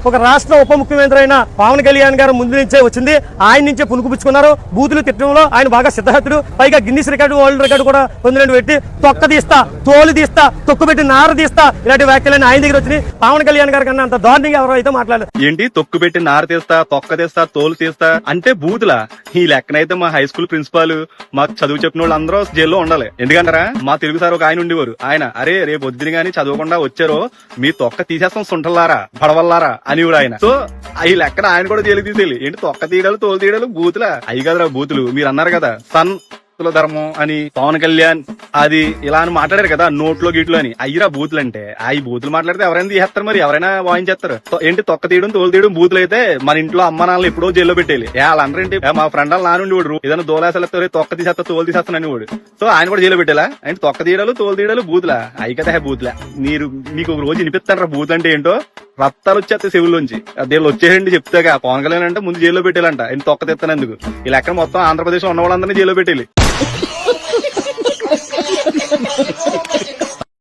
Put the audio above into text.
ఒక రాష్ట్ర ఉప ముఖ్యమంత్రి అయిన పవన్ కళ్యాణ్ గారు ముందు నుంచే వచ్చింది. ఆయన నుంచే పుణుకుపుచ్చుకున్నారు. బూతులు తిట్టడంలో ఆయన బాగా సిద్ధహస్తుడు. పైగా గిన్నిస్ రికార్డు, వరల్డ్ రికార్డు కూడా పొందిన వ్యక్తి. తొక్క తీస్తా, తోలు తీస్తా, తొక్కుపెట్టి నార తీస్తా, ఇలాంటి వ్యాఖ్యలన్నీ ఆయన దగ్గర వచ్చినాయి. పవన్ కళ్యాణ్ గారి కన్నా అంత దారుణంగా ఎవరో అయితే మాట్లాడలేదు. ఏంటి తొక్కు పెట్టి నార తీస్తా, తొక్క తీస్తా, తోలు తీస్తా అంటే బూతులా? ఈ లెక్కనైతే మా హై స్కూల్ ప్రిన్సిపాల్ మాకు చదువు చెప్పిన వాళ్ళు అందరూ జైల్లో ఉండాలి. ఎందుకంటారా, మా తెలుగు సార్ ఒక ఆయన ఉండేవారు. ఆయన అరే రేపు వద్దుని గానీ చదవకుండా వచ్చారో మీ తొక్క తీసేస్తాం సుంటల్లారా, పడవల్లారా అనేవాడు ఆయన. సో ఈ లెక్కన ఆయన కూడా జైలుకి తీసేయాలి. ఏంటి తొక్క తీయడాలు, తోలు తీయడాలు బూతులా? అయ్యి కదరా బూతులు. మీరు అన్నారు కదా సన్ ధర్మం అని, పవన్ కళ్యాణ్ అది ఇలా అని మాట్లాడారు కదా నోట్లో గీట్లు అని. అయ్యిరా బూతులు అంటే. ఈ బూతులు మాట్లాడితే ఎవరైనా తీసేస్తారు, మరి ఎవరైనా వాయించేస్తారు. ఏంటి తొక్క తీయడం, తోలు తీయడం బూతులు అయితే మన ఇంట్లో అమ్మ నాన్నలు ఎప్పుడో జైల్లో పెట్టేయాలి. వాళ్ళందరేంటి మా ఫ్రెండ్ వాళ్ళు నానుండి వాడు ఏదైనా దోలేసలు తొక్క తీసేస్తా, తోలు తీసేస్తానని వాడు. సో ఆయన కూడా జైల్లో పెట్టేలా? అంటే తొక్క తీయడాలు, తోలు తీయడాలు బూతులా? అయ్యి కదా బూతులా. మీకు ఒక రోజు వినిపిస్తారా బూతులు అంటే ఏంటో? రక్తాలు వచ్చేస్తే చెవుల్లోంచి. అదేళ్ళు వచ్చేయండి చెప్తాగా. పవన్ కళ్యాణ్ అంటే ముందు జైల్లో పెట్టేయాలంట ఆయన తొక్క తెస్తానందుకు. ఈ లెక్కన మొత్తం ఆంధ్రప్రదేశ్ లో ఉన్న వాళ్ళందరినీ జైల్లో పెట్టేయాలి.